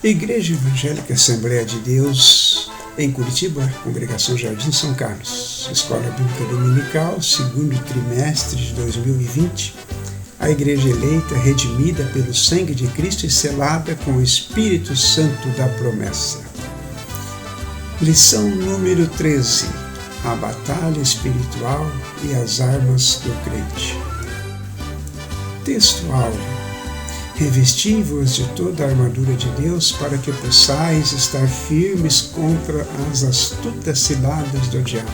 Igreja Evangélica Assembleia de Deus, em Curitiba, Congregação Jardim São Carlos, Escola Bíblica Dominical, segundo trimestre de 2020, a Igreja eleita, redimida pelo sangue de Cristo e selada com o Espírito Santo da promessa. Lição número 13. A batalha espiritual e as armas do crente. Texto-áudio. Revesti-vos de toda a armadura de Deus para que possais estar firmes contra as astutas ciladas do diabo.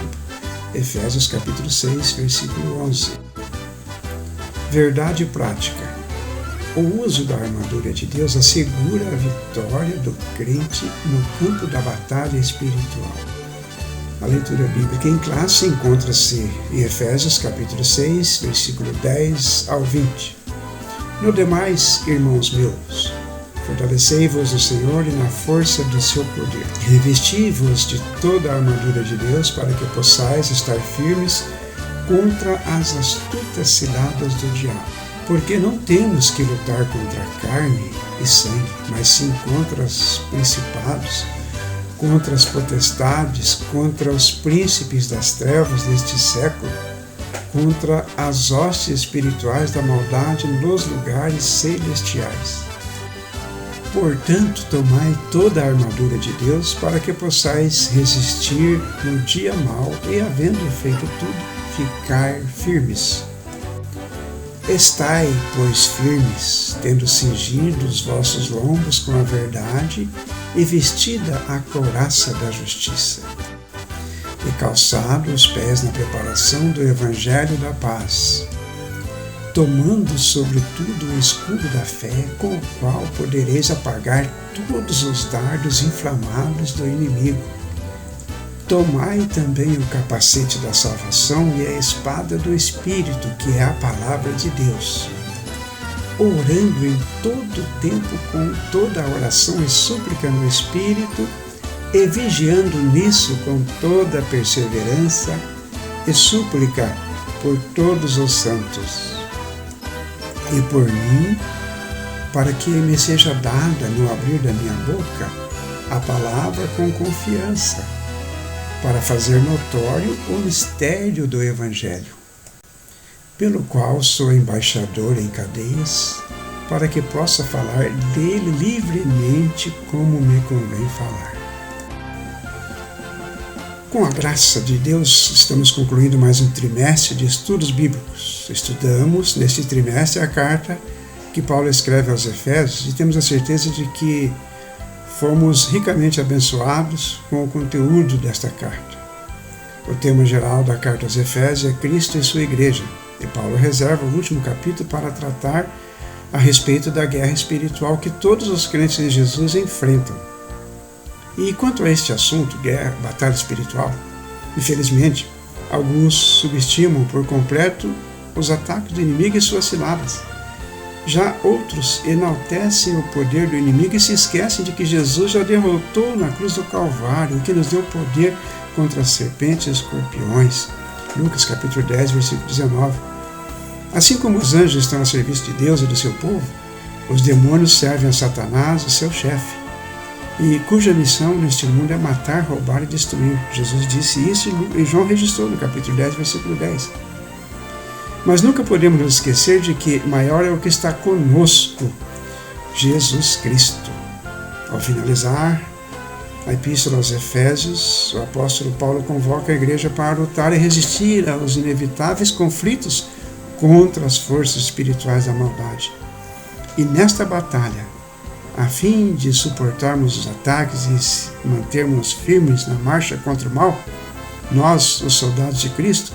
Efésios capítulo 6, versículo 11. Verdade prática. O uso da armadura de Deus assegura a vitória do crente no campo da batalha espiritual. A leitura bíblica em classe encontra-se em Efésios capítulo 6, versículo 10 ao 20. No demais, irmãos meus, fortalecei-vos no Senhor e na força do seu poder. Revesti-vos de toda a armadura de Deus para que possais estar firmes contra as astutas ciladas do diabo. Porque não temos que lutar contra a carne e sangue, mas sim contra os principados, contra as potestades, contra os príncipes das trevas deste século, contra as hostes espirituais da maldade nos lugares celestiais. Portanto, tomai toda a armadura de Deus para que possais resistir no dia mau e, havendo feito tudo, ficar firmes. Estai, pois, firmes, tendo cingido os vossos lombos com a verdade e vestida a couraça da justiça, e calçado os pés na preparação do Evangelho da paz, tomando sobretudo o escudo da fé, com o qual podereis apagar todos os dardos inflamados do inimigo. Tomai também o capacete da salvação e a espada do Espírito, que é a palavra de Deus, orando em todo o tempo com toda a oração e súplica no Espírito, e vigiando nisso com toda a perseverança e súplica por todos os santos. E por mim, para que me seja dada no abrir da minha boca a palavra com confiança, para fazer notório o mistério do Evangelho, pelo qual sou embaixador em cadeias, para que possa falar dele livremente como me convém falar. Com a graça de Deus, estamos concluindo mais um trimestre de estudos bíblicos. Estudamos neste trimestre a carta que Paulo escreve aos Efésios e temos a certeza de que fomos ricamente abençoados com o conteúdo desta carta. O tema geral da carta aos Efésios é Cristo e sua Igreja, e Paulo reserva o último capítulo para tratar a respeito da guerra espiritual que todos os crentes de Jesus enfrentam. E quanto a este assunto, guerra, batalha espiritual, infelizmente, alguns subestimam por completo os ataques do inimigo e suas ciladas. Já outros enaltecem o poder do inimigo e se esquecem de que Jesus já derrotou na cruz do Calvário, o que nos deu poder contra as serpentes e escorpiões. Lucas capítulo 10, versículo 19. Assim como os anjos estão a serviço de Deus e do seu povo, os demônios servem a Satanás, o seu chefe, e cuja missão neste mundo é matar, roubar e destruir. Jesus disse isso e João registrou no capítulo 10, versículo 10. Mas nunca podemos nos esquecer de que maior é o que está conosco, Jesus Cristo. Ao finalizar a epístola aos Efésios, o apóstolo Paulo convoca a igreja para lutar e resistir aos inevitáveis conflitos contra as forças espirituais da maldade. E nesta batalha, a fim de suportarmos os ataques e mantermos firmes na marcha contra o mal, nós, os soldados de Cristo,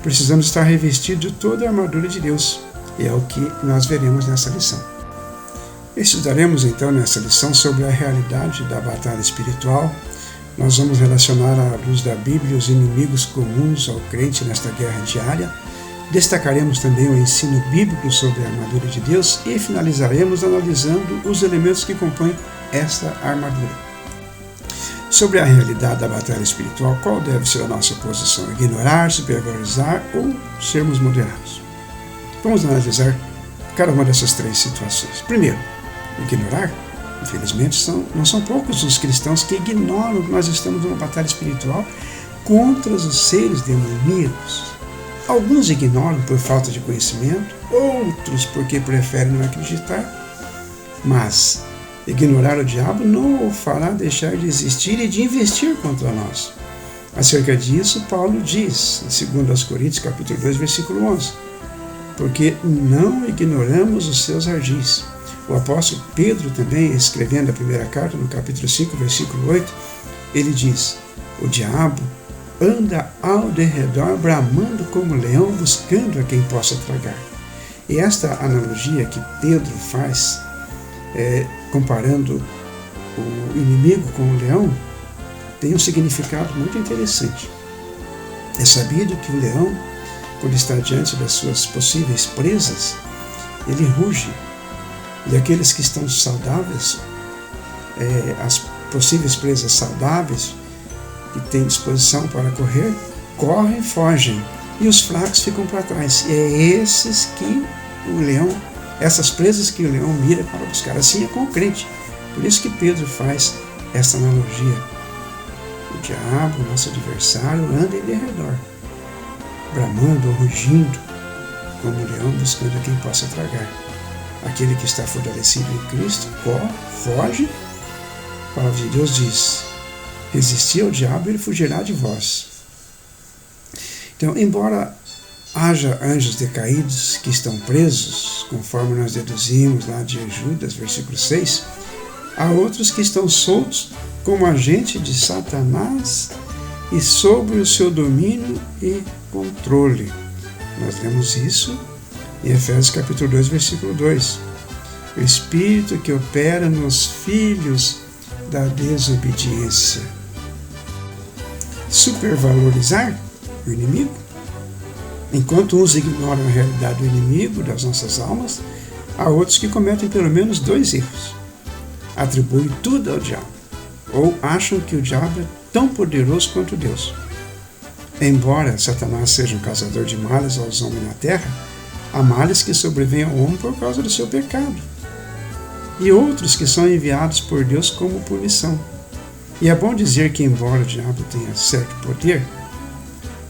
precisamos estar revestidos de toda a armadura de Deus. E é o que nós veremos nessa lição. Estudaremos então nessa lição sobre a realidade da batalha espiritual. Nós vamos relacionar à luz da Bíblia os inimigos comuns ao crente nesta guerra diária. Destacaremos também o ensino bíblico sobre a armadura de Deus e finalizaremos analisando os elementos que compõem esta armadura. Sobre a realidade da batalha espiritual, qual deve ser a nossa posição? Ignorar, supervalorizar ou sermos moderados? Vamos analisar cada uma dessas três situações. Primeiro, ignorar. Infelizmente, não são poucos os cristãos que ignoram que nós estamos numa batalha espiritual contra os seres demoníacos. Alguns ignoram por falta de conhecimento, outros porque preferem não acreditar. Mas ignorar o diabo não o fará deixar de existir e de investir contra nós. Acerca disso, Paulo diz, em 2 Coríntios, capítulo 2, versículo 11, porque não ignoramos os seus ardis. O apóstolo Pedro também, escrevendo a primeira carta, no capítulo 5, versículo 8, ele diz, o diabo anda ao derredor, bramando como leão, buscando a quem possa tragar. E esta analogia que Pedro faz, comparando o inimigo com o leão, tem um significado muito interessante. É sabido que o leão, quando está diante das suas possíveis presas, ele ruge. E aqueles que estão saudáveis, as possíveis presas saudáveis, que têm disposição para correr, correm, fogem. E os fracos ficam para trás. E é esses que o leão, essas presas que o leão mira para buscar. Assim é com o crente. Por isso que Pedro faz essa analogia. O diabo, nosso adversário, anda em derredor, bramando ou rugindo, como o leão buscando quem possa tragar. Aquele que está fortalecido em Cristo, corre, foge. A palavra de Deus diz, resistir ao diabo, ele fugirá de vós. Então, embora haja anjos decaídos que estão presos, conforme nós deduzimos lá de Judas, versículo 6, há outros que estão soltos como agente de Satanás e sob o seu domínio e controle. Nós lemos isso em Efésios capítulo 2, versículo 2. O Espírito que opera nos filhos da desobediência. Supervalorizar o inimigo? Enquanto uns ignoram a realidade do inimigo, das nossas almas, há outros que cometem pelo menos 2 erros. Atribuem tudo ao diabo, ou acham que o diabo é tão poderoso quanto Deus. Embora Satanás seja um causador de males aos homens na terra, há males que sobrevêm ao homem por causa do seu pecado, e outros que são enviados por Deus como punição. E é bom dizer que, embora o diabo tenha certo poder,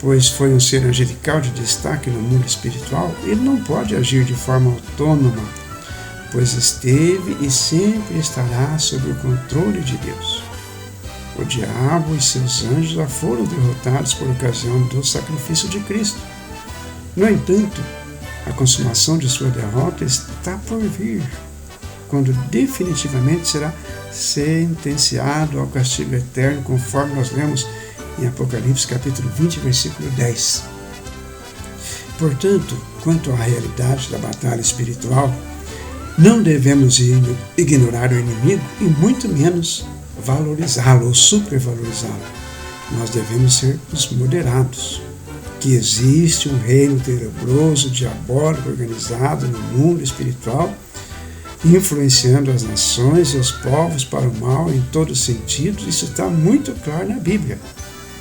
pois foi um ser angelical de destaque no mundo espiritual, ele não pode agir de forma autônoma, pois esteve e sempre estará sob o controle de Deus. O diabo e seus anjos já foram derrotados por ocasião do sacrifício de Cristo. No entanto, a consumação de sua derrota está por vir, quando definitivamente será sentenciado ao castigo eterno, conforme nós lemos em Apocalipse capítulo 20, versículo 10. Portanto, quanto à realidade da batalha espiritual, não devemos ignorar o inimigo e muito menos valorizá-lo ou supervalorizá-lo. Nós devemos ser os moderados. Que existe um reino tenebroso, diabólico, organizado no mundo espiritual, influenciando as nações e os povos para o mal em todos os sentidos. Isso está muito claro na Bíblia.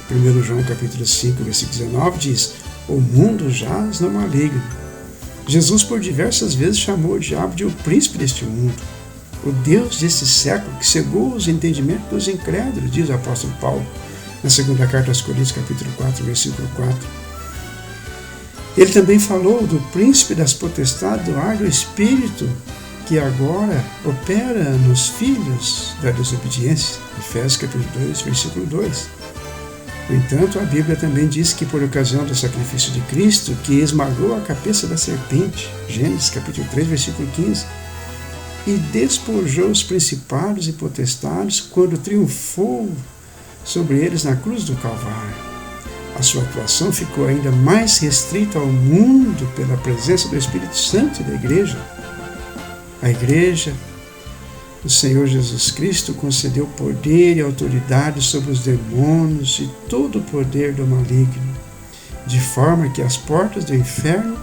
1 João capítulo 5, versículo 19 diz, o mundo jaz no maligno. Jesus por diversas vezes chamou o diabo de o príncipe deste mundo, o Deus desse século que cegou os entendimentos dos incrédulos, diz o apóstolo Paulo, na segunda carta aos Coríntios capítulo 4, versículo 4. Ele também falou do príncipe das potestades do ar do espírito, que agora opera nos filhos da desobediência. Efésios capítulo 2, versículo 2. No entanto, a Bíblia também diz que por ocasião do sacrifício de Cristo, que esmagou a cabeça da serpente, Gênesis capítulo 3, versículo 15, e despojou os principados e potestades quando triunfou sobre eles na cruz do Calvário. A sua atuação ficou ainda mais restrita ao mundo pela presença do Espírito Santo e da Igreja. A Igreja, o Senhor Jesus Cristo concedeu poder e autoridade sobre os demônios e todo o poder do maligno, de forma que as portas do inferno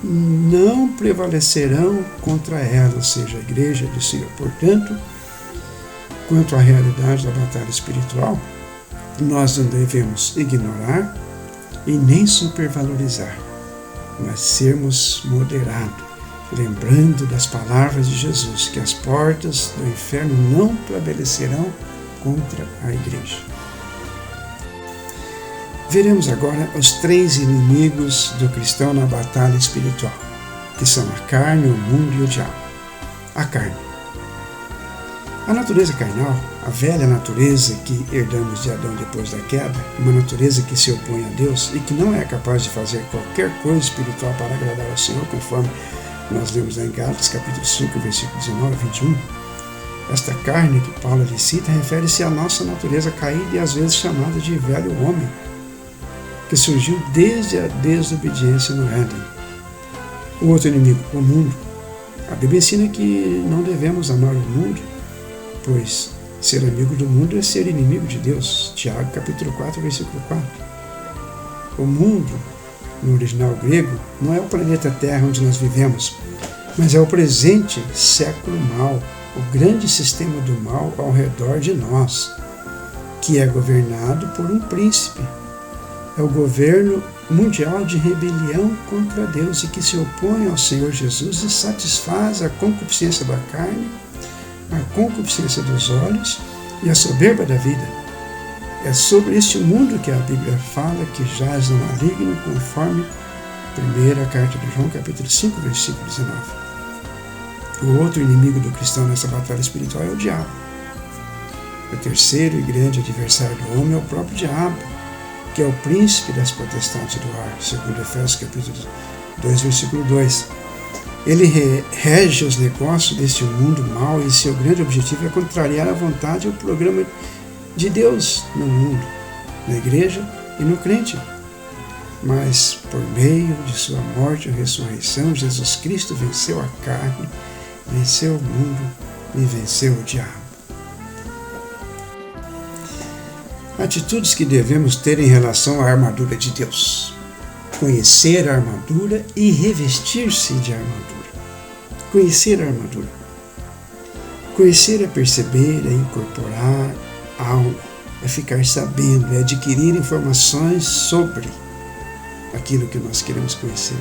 não prevalecerão contra ela, ou seja, a Igreja do Senhor. Portanto, quanto à realidade da batalha espiritual, nós não devemos ignorar e nem supervalorizar, mas sermos moderados lembrando das palavras de Jesus, que as portas do inferno não prevalecerão contra a igreja. Veremos agora os 3 inimigos do cristão na batalha espiritual, que são a carne, o mundo e o diabo. A carne. A natureza carnal, a velha natureza que herdamos de Adão depois da queda, uma natureza que se opõe a Deus e que não é capaz de fazer qualquer coisa espiritual para agradar ao Senhor, conforme nós lemos em Gálatas, capítulo 5, versículos 19 a 21. Esta carne que Paulo lhe cita refere-se à nossa natureza caída e às vezes chamada de velho homem, que surgiu desde a desobediência no Éden. O outro inimigo, o mundo. A Bíblia ensina que não devemos amar o mundo, pois ser amigo do mundo é ser inimigo de Deus. Tiago, capítulo 4, versículo 4. O mundo, no original grego, não é o planeta Terra onde nós vivemos, mas é o presente século mal, o grande sistema do mal ao redor de nós, que é governado por um príncipe. É o governo mundial de rebelião contra Deus e que se opõe ao Senhor Jesus e satisfaz a concupiscência da carne, a concupiscência dos olhos e a soberba da vida. É sobre este mundo que a Bíblia fala que jaz no maligno, conforme primeira carta de João, capítulo 5, versículo 19. O outro inimigo do cristão nessa batalha espiritual é o diabo. O terceiro e grande adversário do homem é o próprio diabo, que é o príncipe das potestades do ar, segundo Efésios capítulo 2, versículo 2. Ele rege os negócios deste mundo mau e seu grande objetivo é contrariar a vontade e o programa de Deus no mundo, na igreja e no crente. Mas, por meio de sua morte e ressurreição, Jesus Cristo venceu a carne, venceu o mundo e venceu o diabo. Atitudes que devemos ter em relação à armadura de Deus. Conhecer a armadura e revestir-se de armadura. Conhecer a armadura. Conhecer é perceber, é incorporar algo, é ficar sabendo, é adquirir informações sobre aquilo que nós queremos conhecer.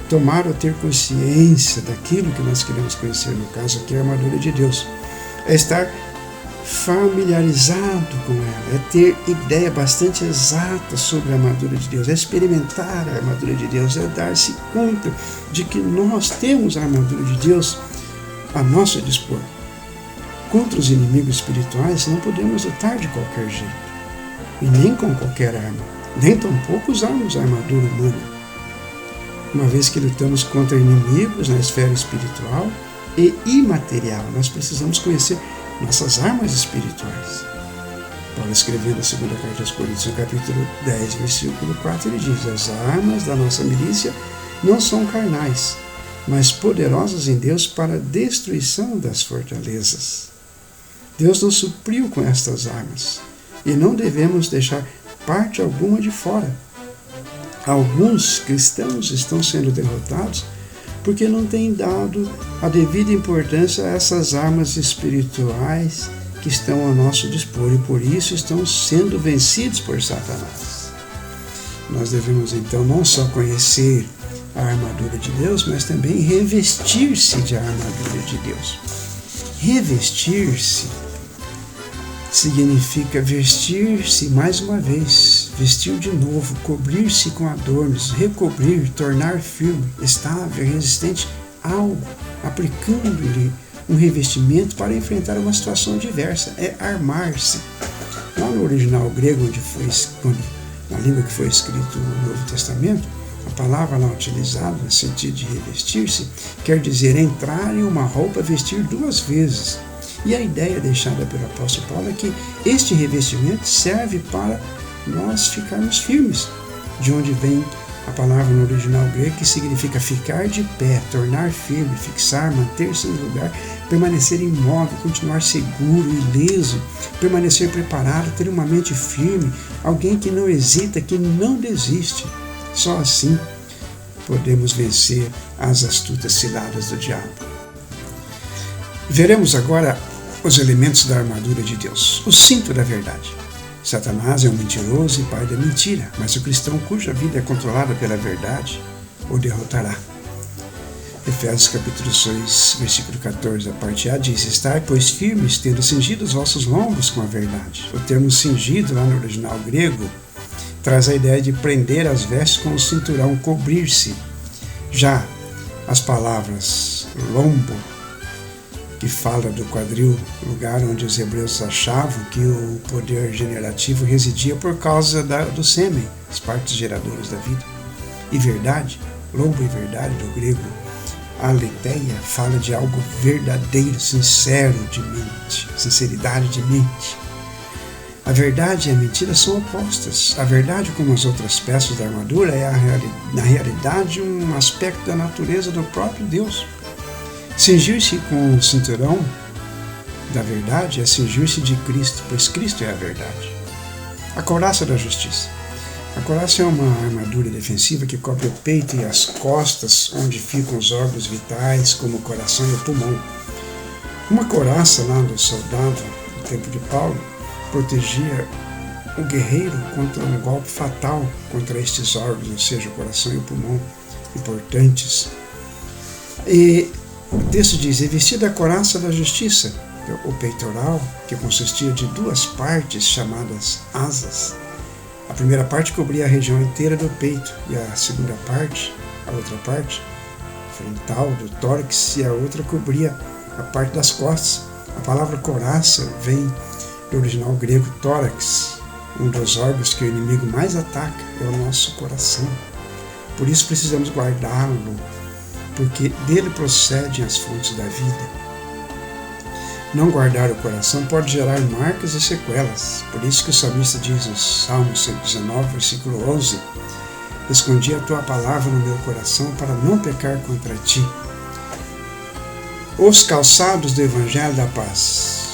Tomar ou ter consciência daquilo que nós queremos conhecer, no caso aqui a armadura de Deus. É estar familiarizado com ela, é ter ideia bastante exata sobre a armadura de Deus, é experimentar a armadura de Deus, é dar-se conta de que nós temos a armadura de Deus a nosso dispor. Contra os inimigos espirituais não podemos lutar de qualquer jeito, e nem com qualquer arma, nem tampouco usarmos a armadura humana, uma vez que lutamos contra inimigos na esfera espiritual e imaterial. Nós precisamos conhecer nossas armas espirituais. Paulo, escrevendo a segunda carta aos Coríntios, no capítulo 10, versículo 4, ele diz: as armas da nossa milícia não são carnais, mas poderosas em Deus para a destruição das fortalezas. Deus nos supriu com estas armas e não devemos deixar parte alguma de fora. Alguns cristãos estão sendo derrotados porque não têm dado a devida importância a essas armas espirituais que estão ao nosso dispor e por isso estão sendo vencidos por Satanás. Nós devemos então não só conhecer a armadura de Deus, mas também revestir-se de armadura de Deus. Revestir-se significa vestir-se mais uma vez, vestir de novo, cobrir-se com adornos, recobrir, tornar firme, estável, resistente algo, aplicando-lhe um revestimento para enfrentar uma situação diversa, é armar-se. Lá no original grego, na língua que foi escrito no Novo Testamento, a palavra lá utilizada no sentido de revestir-se quer dizer entrar em uma roupa, vestir duas vezes. E a ideia deixada pelo apóstolo Paulo é que este revestimento serve para nós ficarmos firmes, de onde vem a palavra no original grego que significa ficar de pé, tornar firme, fixar, manter-se no lugar, permanecer imóvel, continuar seguro, ileso, permanecer preparado, ter uma mente firme, alguém que não hesita, que não desiste. Só assim podemos vencer as astutas ciladas do diabo. Veremos agora os elementos da armadura de Deus. O cinto da verdade. Satanás é um mentiroso e pai da mentira, mas o cristão cuja vida é controlada pela verdade o derrotará. Efésios capítulo 6, versículo 14, a parte A, diz: estai, pois, firmes, tendo cingido os vossos lombos com a verdade. O termo cingido, lá no original grego, traz a ideia de prender as vestes com o cinturão, cobrir-se. Já as palavras lombo, que fala do quadril, lugar onde os hebreus achavam que o poder generativo residia por causa do sêmen, as partes geradoras da vida. E verdade, lombo e verdade do grego, aletheia, fala de algo verdadeiro, sincero de mente, sinceridade de mente. A verdade e a mentira são opostas. A verdade, como as outras peças da armadura, é na realidade um aspecto da natureza do próprio Deus. Cingir-se com o cinturão da verdade é cingir-se de Cristo, pois Cristo é a verdade. A couraça da justiça. A couraça é uma armadura defensiva que cobre o peito e as costas, onde ficam os órgãos vitais, como o coração e o pulmão. Uma couraça lá do soldado, no tempo de Paulo, protegia o guerreiro contra um golpe fatal contra estes órgãos, ou seja, o coração e o pulmão, importantes. E o texto diz: e vestida a couraça da justiça, o peitoral, que consistia de duas partes chamadas asas. A primeira parte cobria a região inteira do peito, e a segunda parte, a outra parte, frontal do tórax, e a outra cobria a parte das costas. A palavra couraça vem do original grego tórax. Um dos órgãos que o inimigo mais ataca é o nosso coração. Por isso precisamos guardá-lo, porque dele procedem as fontes da vida. Não guardar o coração pode gerar marcas e sequelas. Por isso que o salmista diz no Salmo 119, versículo 11: escondi a tua palavra no meu coração para não pecar contra ti. Os calçados do Evangelho da Paz.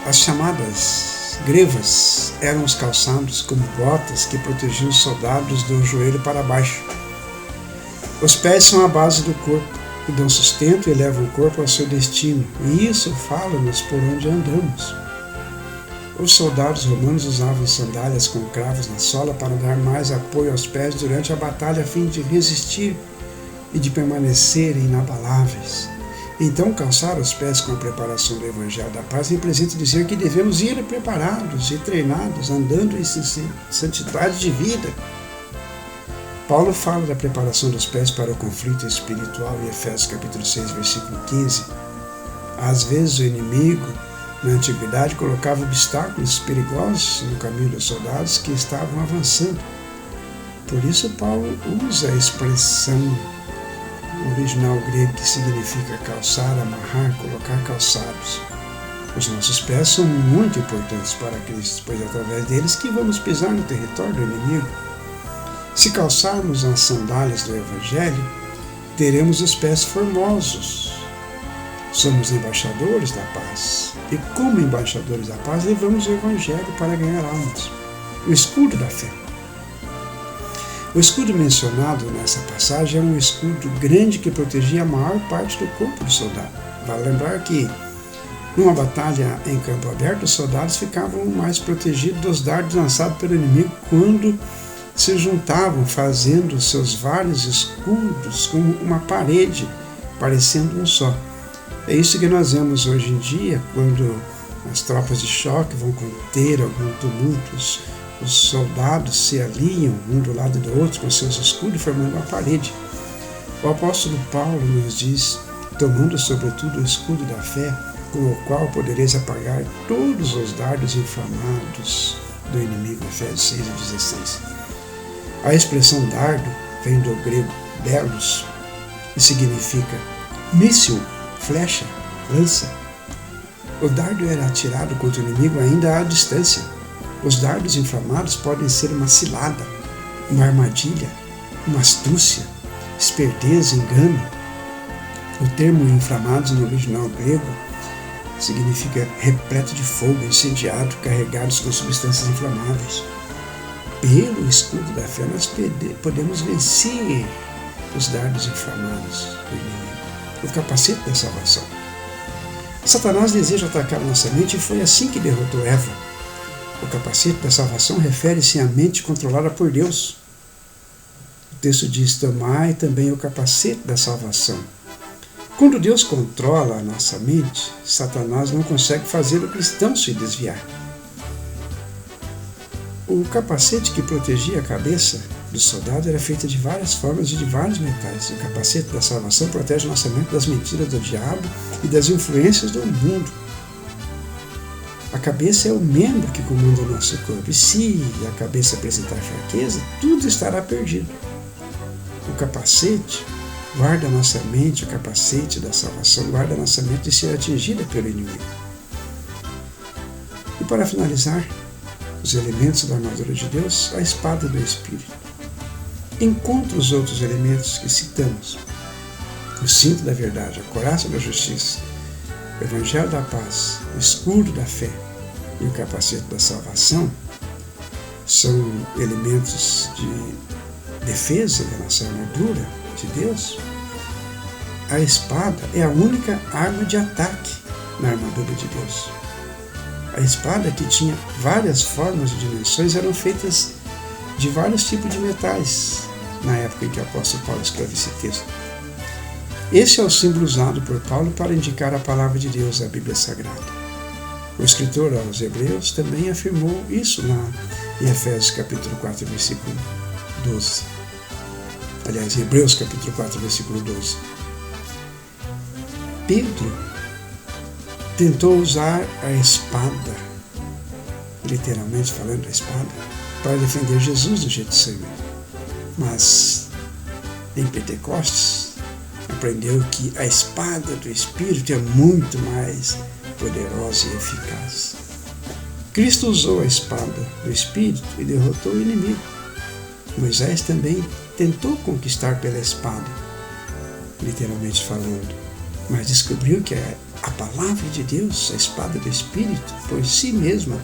As chamadas grevas eram os calçados como botas que protegiam os soldados do joelho para baixo. Os pés são a base do corpo, que dão sustento e levam o corpo ao seu destino, e isso fala-nos por onde andamos. Os soldados romanos usavam sandálias com cravos na sola para dar mais apoio aos pés durante a batalha, a fim de resistir e de permanecerem inabaláveis. Então, calçar os pés com a preparação do Evangelho da Paz representa dizer que devemos ir preparados e treinados, andando em santidade de vida. Paulo fala da preparação dos pés para o conflito espiritual em Efésios capítulo 6, versículo 15. Às vezes o inimigo, na antiguidade, colocava obstáculos perigosos no caminho dos soldados que estavam avançando. Por isso Paulo usa a expressão original grego que significa calçar, amarrar, colocar calçados. Os nossos pés são muito importantes para Cristo, pois é através deles que vamos pisar no território do inimigo. Se calçarmos as sandálias do Evangelho, teremos os pés formosos. Somos embaixadores da paz. E como embaixadores da paz, levamos o Evangelho para ganhar almas. O escudo da fé. O escudo mencionado nessa passagem é um escudo grande que protegia a maior parte do corpo do soldado. Vale lembrar que, numa batalha em campo aberto, os soldados ficavam mais protegidos dos dardos lançados pelo inimigo quando se juntavam, fazendo seus vários escudos como uma parede, parecendo um só. É isso que nós vemos hoje em dia, quando as tropas de choque vão conter algum tumulto, os soldados se alinham um do lado do outro com seus escudos, formando uma parede. O apóstolo Paulo nos diz: tomando sobretudo o escudo da fé, com o qual podereis apagar todos os dardos inflamados do inimigo. Efésios 6 e 16. A expressão dardo vem do grego belos e significa míssil, flecha, lança. O dardo era atirado contra o inimigo ainda à distância. Os dardos inflamados podem ser uma cilada, uma armadilha, uma astúcia, esperteza, engano. O termo inflamados no original grego significa repleto de fogo, incendiado, carregados com substâncias inflamáveis. Pelo escudo da fé nós podemos vencer os dardos inflamados do inimigo. O capacete da salvação. Satanás deseja atacar nossa mente e foi assim que derrotou Eva. O capacete da salvação refere-se à mente controlada por Deus. O texto diz: tomai também o capacete da salvação Quando Deus controla a nossa mente, Satanás não consegue fazer o cristão se desviar. O capacete que protegia a cabeça do soldado era feito de várias formas e de vários metais. O capacete da salvação protege nossa mente das mentiras do diabo e das influências do mundo. A cabeça é o membro que comanda o nosso corpo. E se a cabeça apresentar fraqueza, tudo estará perdido. O capacete guarda a nossa mente, o capacete da salvação guarda a nossa mente de ser atingida pelo inimigo. E para finalizar, os elementos da armadura de Deus, a espada do Espírito. Encontre os outros elementos que citamos: o cinto da verdade, a couraça da justiça, o evangelho da paz, o escudo da fé e o capacete da salvação. São elementos de defesa da nossa armadura de Deus. A espada é a única arma de ataque na armadura de Deus. A espada, que tinha várias formas e dimensões, eram feitas de vários tipos de metais na época em que o apóstolo Paulo escreve esse texto. Esse é o símbolo usado por Paulo para indicar a palavra de Deus, a Bíblia Sagrada. O escritor aos Hebreus também afirmou isso em Efésios capítulo 4, versículo 12. Aliás, Hebreus capítulo 4, versículo 12. Pedro tentou usar a espada, literalmente falando a espada, para defender Jesus do Getsemane. Mas em Pentecostes aprendeu que a espada do Espírito é muito mais poderosa e eficaz. Cristo usou a espada do Espírito e derrotou o inimigo. Moisés também tentou conquistar pela espada, literalmente falando, mas descobriu que a palavra de Deus, a espada do Espírito, por si mesma,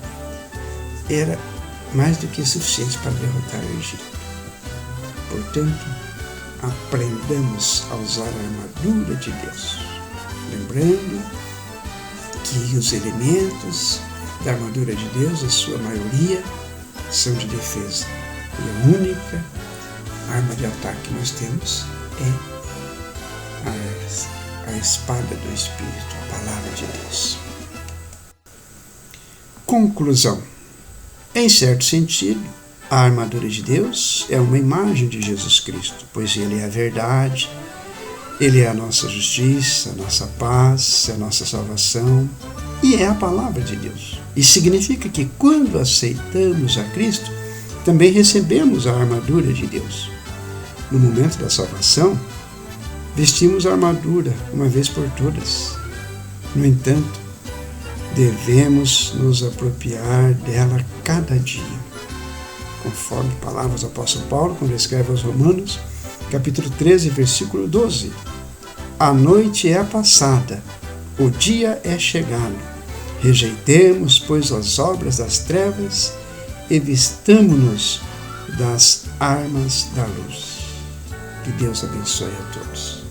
era mais do que suficiente para derrotar o Egito. Portanto, aprendamos a usar a armadura de Deus, lembrando que os elementos da armadura de Deus, a sua maioria, são de defesa. E a única arma de ataque que nós temos é a espada do Espírito, a palavra de Deus. Conclusão. Em certo sentido, a armadura de Deus é uma imagem de Jesus Cristo, pois Ele é a verdade, Ele é a nossa justiça, a nossa paz, a nossa salvação, e é a palavra de Deus. E significa que quando aceitamos a Cristo, também recebemos a armadura de Deus. No momento da salvação, vestimos a armadura uma vez por todas. No entanto, devemos nos apropriar dela cada dia. Conforme palavras do apóstolo Paulo, quando escreve aos Romanos, capítulo 13, versículo 12. A noite é passada, o dia é chegado. Rejeitemos, pois, as obras das trevas e vistamo-nos das armas da luz. Que Deus abençoe a todos.